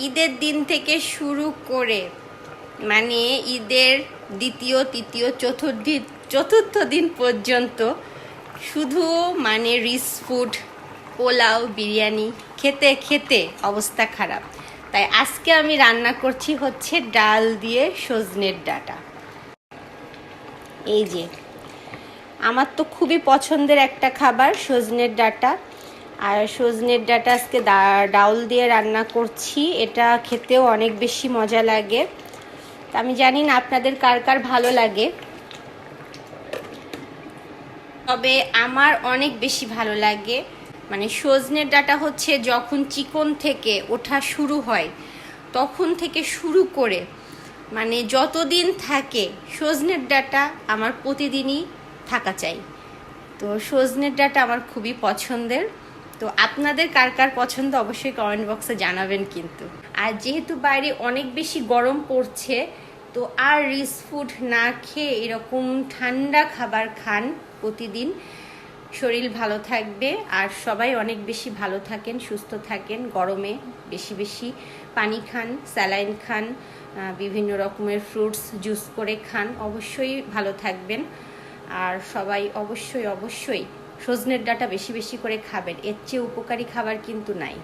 ঈদের দিন থেকে শুরু করে মানে ঈদের দ্বিতীয় তৃতীয় চতুর্থ দিন পর্যন্ত শুধু মানে রিচ ফুড, পোলাও, বিরিয়ানি খেতে খেতে অবস্থা খারাপ। তাই আজকে আমি রান্না করছি হচ্ছে ডাল দিয়ে সজনের ডাঁটা। এই যে আমার তো খুবই পছন্দের একটা খাবার সজনের ডাঁটা। আর সজনের ডাঁটা আজকে ডাউল দিয়ে রান্না করছি। এটা খেতেও অনেক বেশি মজা লাগে। আমি জানি না আপনাদের কার কার ভালো লাগে, তবে আমার অনেক বেশি ভালো লাগে। মানে সজনের ডাঁটা হচ্ছে যখন চিকন থেকে ওঠা শুরু হয় তখন থেকে শুরু করে মানে যতদিন থাকে সজনের ডাঁটা আমার প্রতিদিনই থাকা চাই। তো সজনের ডাঁটা আমার খুবই পছন্দের। তো আপনাদের কার কার পছন্দ অবশ্যই কমেন্ট বক্সে জানাবেন কিন্তু। আর যেহেতু বাইরে অনেক বেশি গরম পড়ছে, তো আর রিচ ফুড না খেয়ে এরকম ঠান্ডা খাবার খান প্রতিদিন, শরীর ভালো থাকবে। আর সবাই অনেক বেশি ভালো থাকেন, সুস্থ থাকেন। গরমে বেশি বেশি পানি খান, স্যালাইন খান, বিভিন্ন রকমের ফ্রুটস জুস করে খান, অবশ্যই ভালো থাকবেন। আর সবাই অবশ্যই অবশ্যই সজনের ডাঁটা বেশি বেশি করে খাবেন, এর চেয়ে উপকারী খাবার কিন্তু নাই।